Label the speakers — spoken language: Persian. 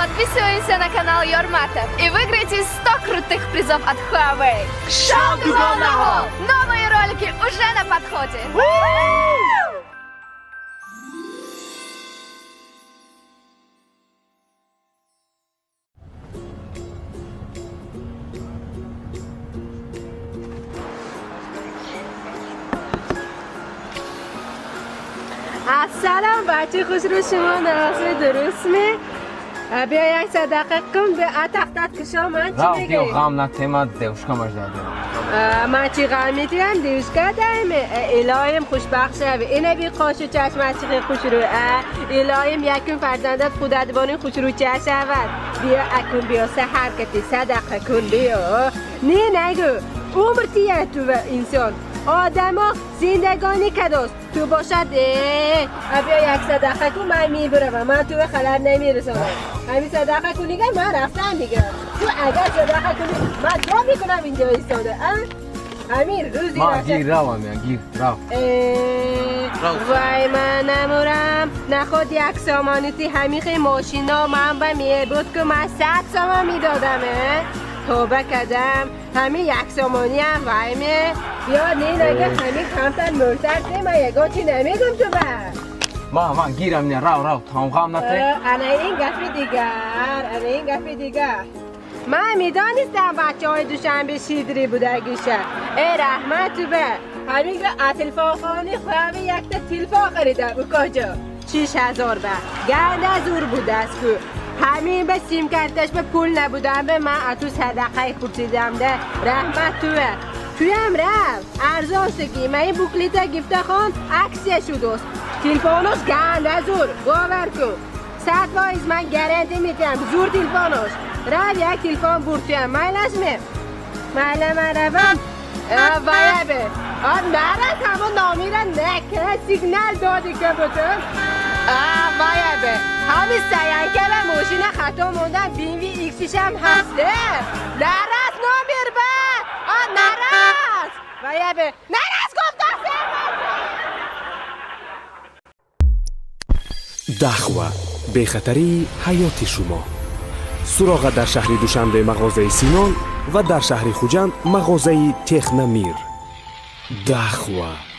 Speaker 1: подписываемся на канал Йормата и выиграйте 100 крутых призов от Huawei. Шоу «Гол на гол». Новые ролики уже на подходе.
Speaker 2: سلام بچه خوش رو شما نراسه درست می بیا یک صدقه کن به اتختت کشا من چی بگی؟
Speaker 3: راو غام نتیما دوشکا مجدد
Speaker 2: من چی غمی دیم دوشکا دیم الهیم خوشبخت شوی اینه بی خوش و چشمت چی خوش رو الهیم یکون فرزندت خودت بانی خوش رو چه شود بیا اکن بیا سه حرکتی صدقه کن بیا نه نگو عمر تیه تو انسان آدم ها زندگانی کداست تو باشد بیا یک صدقه کن من میبرم من تو خلر نمیرسم همین صدقه کنی که من رفتم دیگه تو اگر صدقه کنی من جا میکنم اینجا ایستاده همین روزی
Speaker 3: ما گیر راو همین گیر راو
Speaker 2: وای من نمورم نخود یک سامانیتی همیخی ماشینا من به میه بود که من 100 سامان میدادمه توبه کردم همین یک سامانی هم وای میه بیا نه نگه همین کمتر مرتد نه من یکا چی نمیگم تو با
Speaker 3: ما گیرم نه راو تام غام نتی
Speaker 2: انا این گفی دیگر من میدانستم بچه های دوشنبه شیدری بوده گیشه ای رحمت تو به همین که اتلفا خانی خواهی یک تا تلفا خریده او کجا 6000 به گرد از اور بوده است که همین به سیم کارتش به پول نبودم به من اتو صدقه پرسیدم ده رحمت تو به تویم رفت ارزان سگی من این بوکلیت گفته خان عکسیه شدوست تلفانوش گرد از اور باور کن 100% من گارنتی میدم زور تلفانوش رفت یک تلفن برتویم مایلش می مایل من روم وایه به نرد همون نامیره نکه سیگنال دادی که بودم وایه به همین سیانکه به موشین خطا موندن بیوی ایکسیش هم هسته نرد نامیر به نرد وایه به نرد گفتم
Speaker 4: دخوه بخطری حیات شما سراغ در شهر دوشنبه مغازه سینان و در شهر خوجند مغازه تخنمیر دخوه